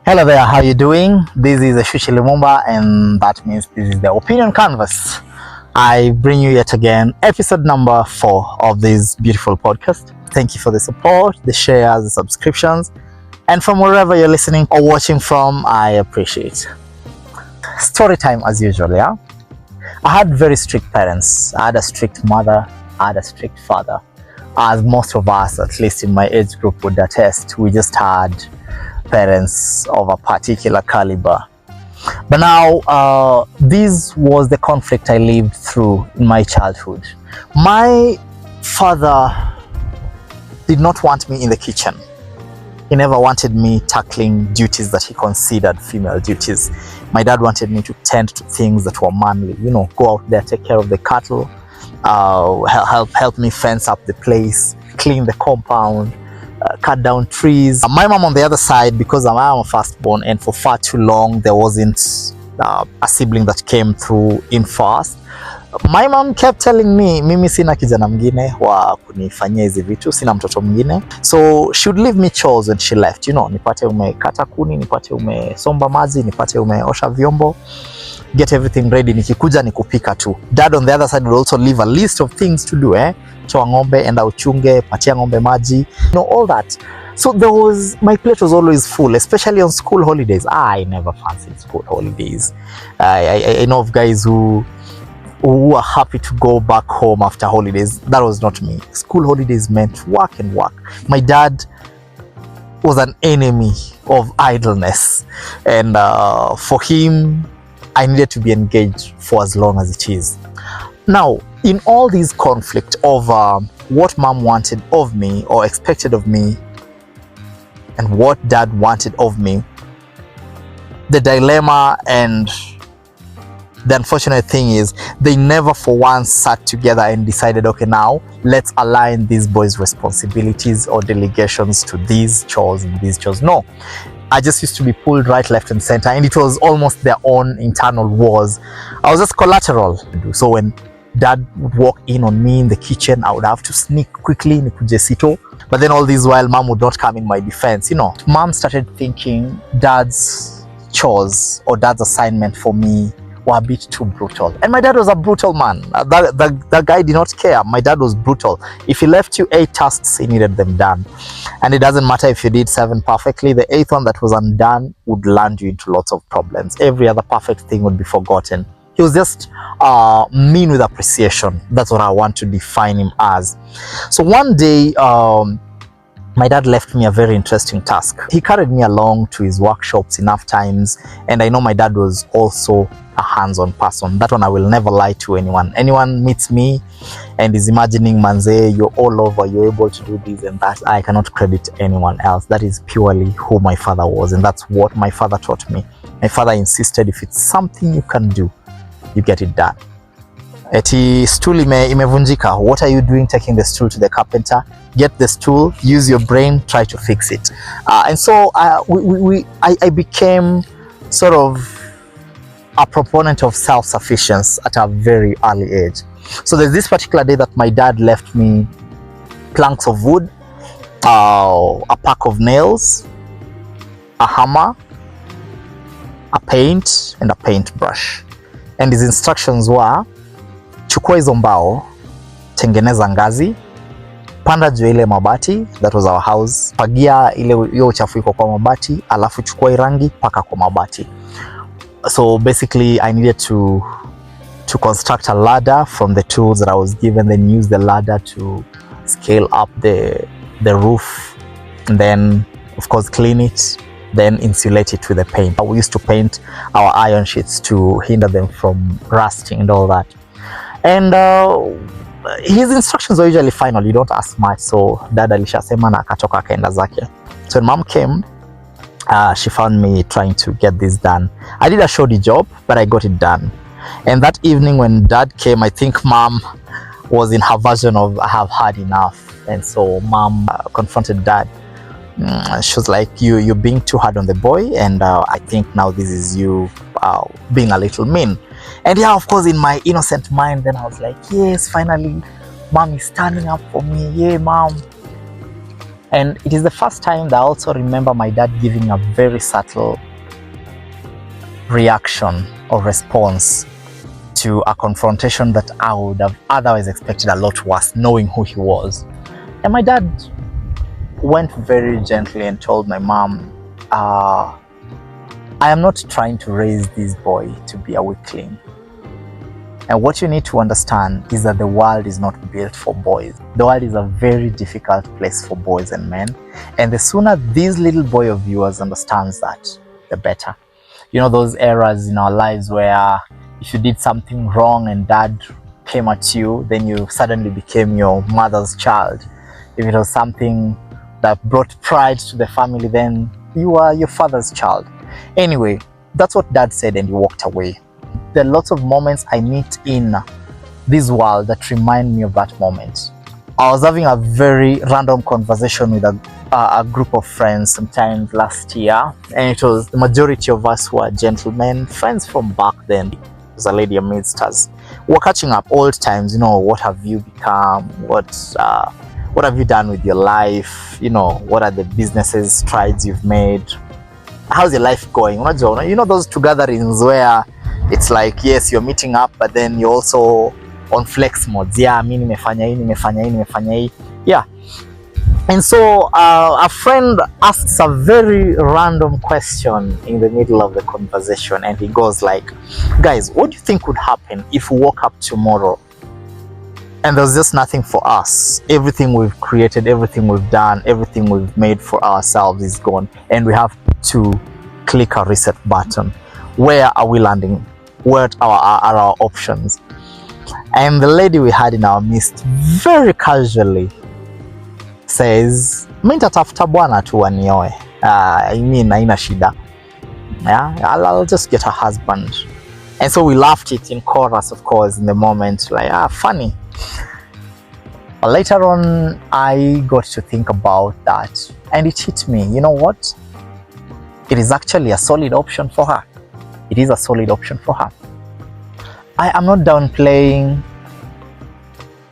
Hello there, how you doing? This is Eshuchi Lumumba, and that means this is the Opinion Canvas. I bring you yet again episode number 4 of this beautiful podcast. Thank you for the support, the shares, the subscriptions, and from wherever you're listening or watching from, I appreciate. Story time as usual, yeah? I had very strict parents. I had a strict mother, I had a strict father. As most of us, at least in my age group, would attest, we just had parents of a particular caliber. But now, this was the conflict I lived through in my childhood. My father did not want me in the kitchen. He never wanted me tackling duties that he considered female duties. My dad wanted me to tend to things that were manly, go out there, take care of the cattle, help me fence up the place, clean the compound, cut down trees. My mom on the other side, because I am a firstborn and for far too long there wasn't a sibling that came through in first. My mom kept telling me, mimi sina kijana mwingine wa kunifanyia hizi vitu, sina mtoto mwingine. So she would leave me chores when she left, nipate umekata kuni, nipate umesomba maji, nipate umeosha vyombo, get everything ready, nikikuja nikupika tu. Dad on the other side would also leave a list of things to do, toa ng'ombe, enda uchunge, patia ng'ombe maji, all that. So my plate was always full, especially on school holidays. I never fancied school holidays. I know of guys who are happy to go back home after holidays. That was not me. School holidays meant work and work. My dad was an enemy of idleness, and for him, I needed to be engaged for as long as it is. Now, in all these conflict over what mom wanted of me or expected of me and what dad wanted of me, the dilemma and the unfortunate thing is they never for once sat together and decided, okay, now let's align these boys' responsibilities or delegations to these chores and these chores. No. I just used to be pulled right, left, and center, and it was almost their own internal wars. I was just collateral. So when dad would walk in on me in the kitchen, I would have to sneak quickly, nikuje sito. But then all this while, mom would not come in my defense. Mom started thinking dad's chores or dad's assignment for me were a bit too brutal. And my dad was a brutal man. That guy did not care. My dad was brutal. If he left you 8 tasks, he needed them done. And it doesn't matter if you did 7 perfectly, the 8th one that was undone would land you into lots of problems. Every other perfect thing would be forgotten. He was just mean with appreciation. That's what I want to define him as. So one day, my dad left me a very interesting task. He carried me along to his workshops enough times, and I know my dad was also a hands-on person. That one I will never lie to anyone. Anyone meets me and is imagining, manze, you're all over, you're able to do this and that, I cannot credit anyone else. That is purely who my father was, and that's what my father taught me. My father insisted if it's something you can do, you get it done. Eti stool imevunjika. What are you doing taking the stool to the carpenter? Get the stool, use your brain, try to fix it. And so I became sort of a proponent of self-sufficiency at a very early age. So there's this particular day that my dad left me planks of wood, a pack of nails, a hammer, a paint, and a paintbrush. And his instructions were, chukua hizo mbao, tengeneza ngazi, panda juu ile mabati, that was our house, fagia ile uchafu iko kwa mabati, alafu chukua rangi paka kwa mabati. So basically I needed to construct a ladder from the tools that I was given, then use the ladder to scale up the roof, and then of course clean it, then insulate it with the paint. We used to paint our iron sheets to hinder them from rusting and all that. And his instructions were usually final, you don't ask much. So dad alishasema na akatoka akaenda zake. So when mom came, she found me trying to get this done. I did a shoddy job, but I got it done. And that evening when dad came, I think mom was in her version of I have had enough. And so mom confronted dad. She was like, you're being too hard on the boy, and I think now this is you being a little mean. And yeah, of course, in my innocent mind, then I was like, yes, finally, mom is standing up for me. Yeah, mom. And it is the first time that I also remember my dad giving a very subtle reaction or response to a confrontation that I would have otherwise expected a lot worse, knowing who he was. And my dad went very gently and told my mom, I am not trying to raise this boy to be a weakling. And what you need to understand is that the world is not built for boys. The world is a very difficult place for boys and men. And the sooner this little boy of yours understands that, the better. You know, those eras in our lives where if you did something wrong and dad came at you, then you suddenly became your mother's child. If it was something that brought pride to the family, then you are your father's child. Anyway, that's what dad said, and he walked away. There are lots of moments I meet in this world that remind me of that moment. I was having a very random conversation with a group of friends sometime last year, and it was the majority of us who are gentlemen, friends from back then. There was a lady amidst us. We're catching up old times, you know, what have you become? What have you done with your life? You know, what are the businesses, strides you've made? How's your life going? You know those gatherings where it's like, yes, you're meeting up, but then you're also on flex mode. Yeah, yeah. And so a friend asks a very random question in the middle of the conversation, and he goes like, guys, what do you think would happen if we woke up tomorrow and there's just nothing for us? Everything we've created, everything we've done, everything we've made for ourselves is gone, and we have to click a reset button. Where are we landing? What are our options? And the lady we had in our midst very casually says, mi nitatafuta bwana tu anioe. I mean, haina shida. Yeah, I'll just get a husband. And so we laughed it in chorus, of course, in the moment, like, funny. But later on, I got to think about that, and it hit me. You know what? It is actually a solid option for her. It is a solid option for her. I am not downplaying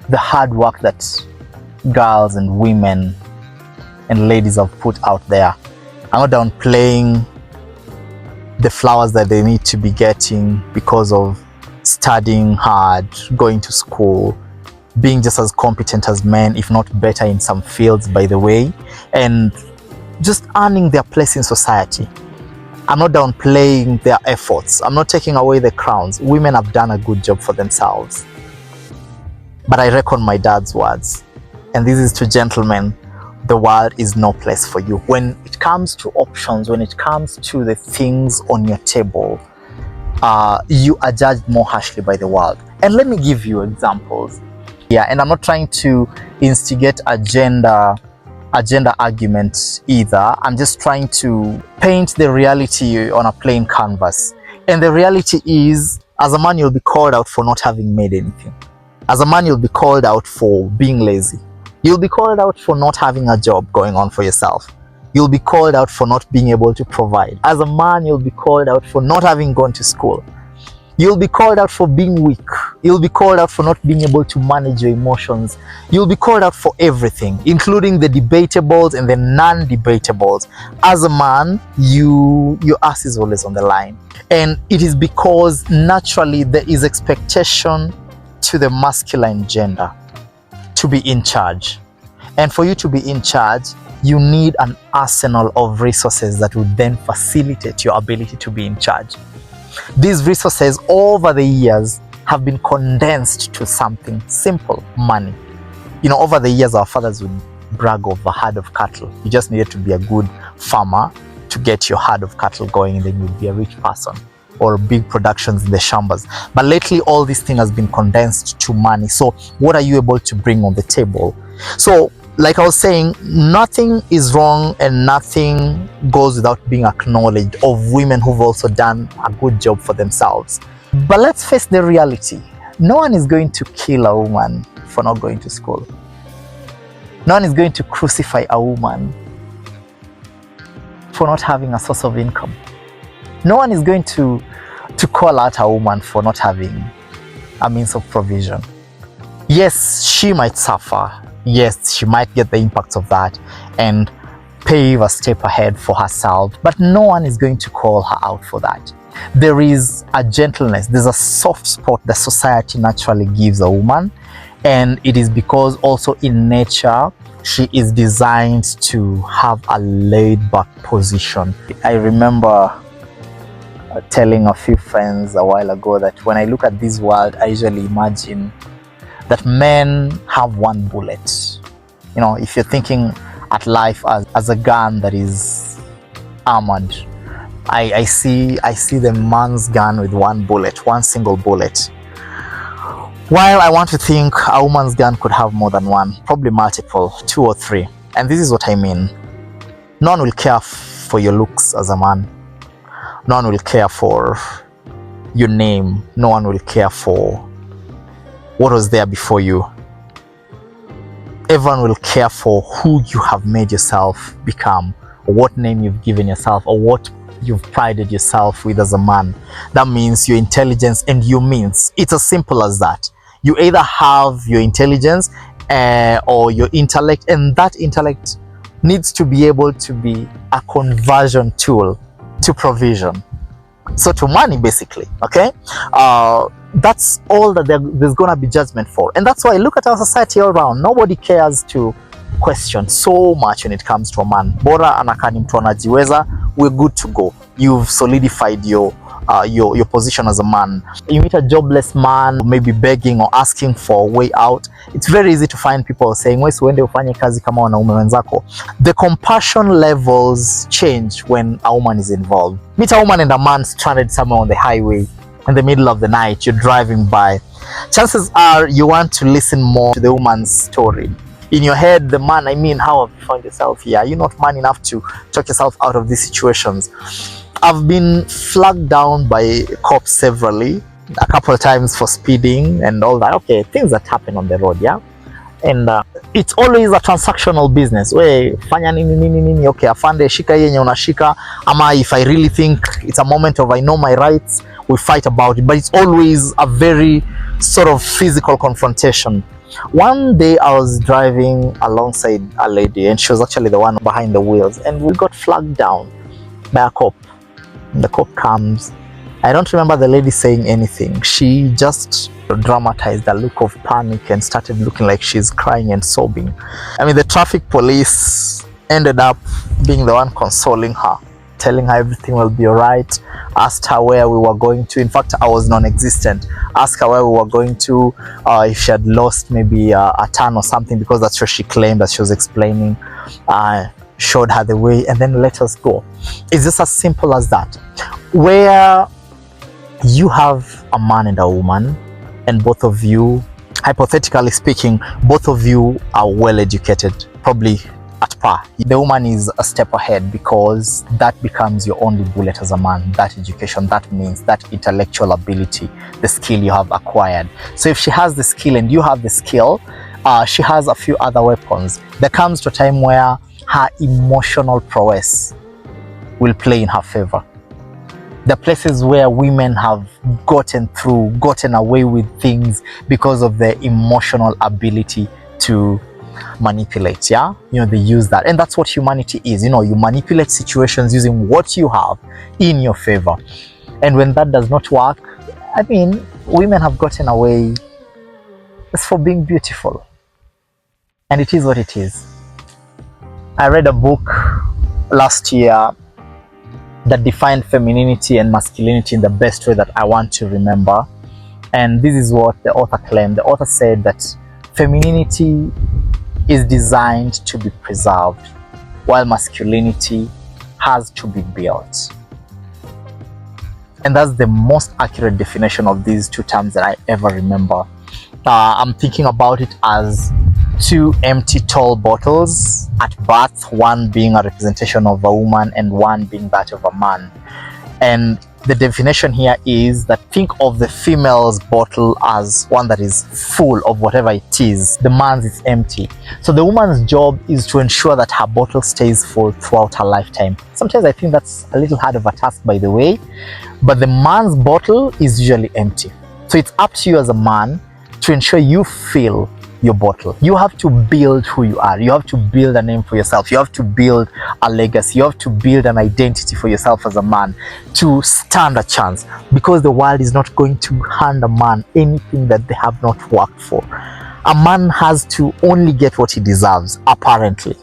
the hard work that girls and women and ladies have put out there. I'm not downplaying the flowers that they need to be getting because of studying hard, going to school, being just as competent as men, if not better in some fields, by the way, and just earning their place in society. I'm not downplaying their efforts. I'm not taking away the crowns. Women have done a good job for themselves. But I reckon my dad's words, and this is to gentlemen, the world is no place for you. When it comes to options, when it comes to the things on your table, you are judged more harshly by the world. And let me give you examples. Yeah, and I'm not trying to instigate a gender argument either. I'm just trying to paint the reality on a plain canvas. And the reality is, as a man, you'll be called out for not having made anything. As a man, you'll be called out for being lazy. You'll be called out for not having a job going on for yourself. You'll be called out for not being able to provide. As a man, you'll be called out for not having gone to school. You'll be called out for being weak. You'll be called out for not being able to manage your emotions. You'll be called out for everything, including the debatables and the non-debatables. As a man, your ass is always on the line. And it is because naturally there is expectation to the masculine gender to be in charge. And for you to be in charge, you need an arsenal of resources that would then facilitate your ability to be in charge. These resources over the years have been condensed to something simple: money. You know, over the years, our fathers would brag of a herd of cattle. You just needed to be a good farmer to get your herd of cattle going, and then you'd be a rich person, or big productions in the shambas. But lately, all this thing has been condensed to money. So what are you able to bring on the table? So, like I was saying, nothing is wrong and nothing goes without being acknowledged of women who've also done a good job for themselves. But let's face the reality. No one is going to kill a woman for not going to school. No one is going to crucify a woman for not having a source of income. No one is going to call out a woman for not having a means of provision. Yes, she might suffer. Yes, she might get the impacts of that. and pave a step ahead for herself, but no one is going to call her out for that. There is a gentleness, there's a soft spot that society naturally gives a woman, and it is because also in nature she is designed to have a laid-back position. I remember telling a few friends a while ago that when I look at this world, I usually imagine that men have one bullet. You know, if you're thinking at life as a gun that is armored, I see the man's gun with one bullet, one single bullet. While I want to think a woman's gun could have more than one, probably multiple, 2 or 3. And this is what I mean. No one will care for your looks as a man. No one will care for your name. No one will care for what was there before you. Everyone will care for who you have made yourself become, or what name you've given yourself, or what you've prided yourself with as a man. That means your intelligence and your means. It's as simple as that. You either have your intelligence or your intellect, and that intellect needs to be able to be a conversion tool to provision. So to money, basically, okay? That's all that there's gonna be judgment for. And that's why look at our society all around. Nobody cares to question so much when it comes to a man. Bora anakaa ni mtu anajiweza, we're good to go. You've solidified your position as a man. You meet a jobless man, maybe begging or asking for a way out. It's very easy to find people saying, wewe uende ufanye kazi kama wanaume wenzako. The compassion levels change when a woman is involved. Meet a woman and a man stranded somewhere on the highway in the middle of the night, you're driving by. Chances are you want to listen more to the woman's story. In your head, the man, how have you found yourself here? Are you not man enough to talk yourself out of these situations? I've been flagged down by cops severally, a couple of times for speeding and all that. Okay, things that happen on the road, yeah? And it's always a transactional business. We fanya nini, okay, afande shika yenye unashika, ama if I really think it's a moment of I know my rights, we fight about it. But it's always a very sort of physical confrontation. One day I was driving alongside a lady, and she was actually the one behind the wheels, and we got flagged down by a cop. The cop comes. I don't remember the lady saying anything. She just dramatized a look of panic and started looking like she's crying and sobbing. The traffic police ended up being the one consoling her, telling her everything will be alright, asked her where we were going to. In fact, I was non-existent. Asked her where we were going to, if she had lost maybe a turn or something, because that's what she claimed that she was explaining. Showed her the way and then let us go. It's just as simple as that. Where you have a man and a woman, and both of you, hypothetically speaking, both of you are well educated, probably at par. The woman is a step ahead because that becomes your only bullet as a man, that education, that means that intellectual ability, the skill you have acquired. So if she has the skill and you have the skill, she has a few other weapons. There comes to a time where her emotional prowess will play in her favor. The places where women have gotten away with things because of their emotional ability to manipulate, yeah? They use that. And that's what humanity is. You manipulate situations using what you have in your favor. And when that does not work, women have gotten away just for being beautiful. And it is what it is. I read a book last year that defined femininity and masculinity in the best way that I want to remember. And this is what the author claimed. The author said that femininity is designed to be preserved, while masculinity has to be built. And that's the most accurate definition of these two terms that I ever remember. I'm thinking about it as two empty tall bottles at birth, one being a representation of a woman and one being that of a man. And the definition here is that think of the female's bottle as one that is full of whatever it is. The man's is empty. So the woman's job is to ensure that her bottle stays full throughout her lifetime. Sometimes I think that's a little hard of a task, by the way, but the man's bottle is usually empty. So it's up to you as a man to ensure you fill your bottle. You have to build who you are. You have to build a name for yourself. You have to build a legacy. You have to build an identity for yourself as a man to stand a chance, because the world is not going to hand a man anything that they have not worked for. A man has to only get what he deserves, apparently.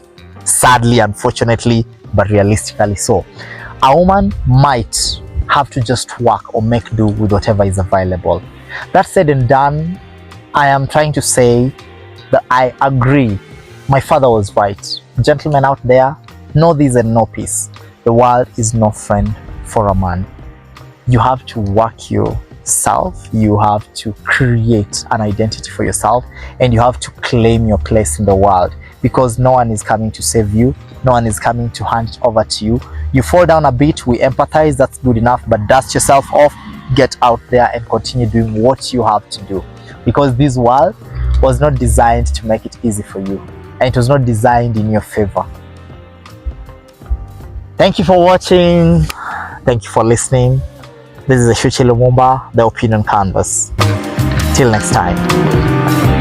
Sadly, unfortunately, but realistically so. A woman might have to just work or make do with whatever is available. That said and done, I am trying to say that I agree. My father was right. Gentlemen out there, know this and know peace. The world is no friend for a man. You have to work yourself. You have to create an identity for yourself, and you have to claim your place in the world, because no one is coming to save you. No one is coming to hand it over to you. You fall down a bit, we empathize, that's good enough, but dust yourself off, get out there and continue doing what you have to do, because this world was not designed to make it easy for you, and it was not designed in your favor. Thank you for watching. Thank you for listening. This is Eshuchi Lumumba, the Opinion Canvas. Till next time.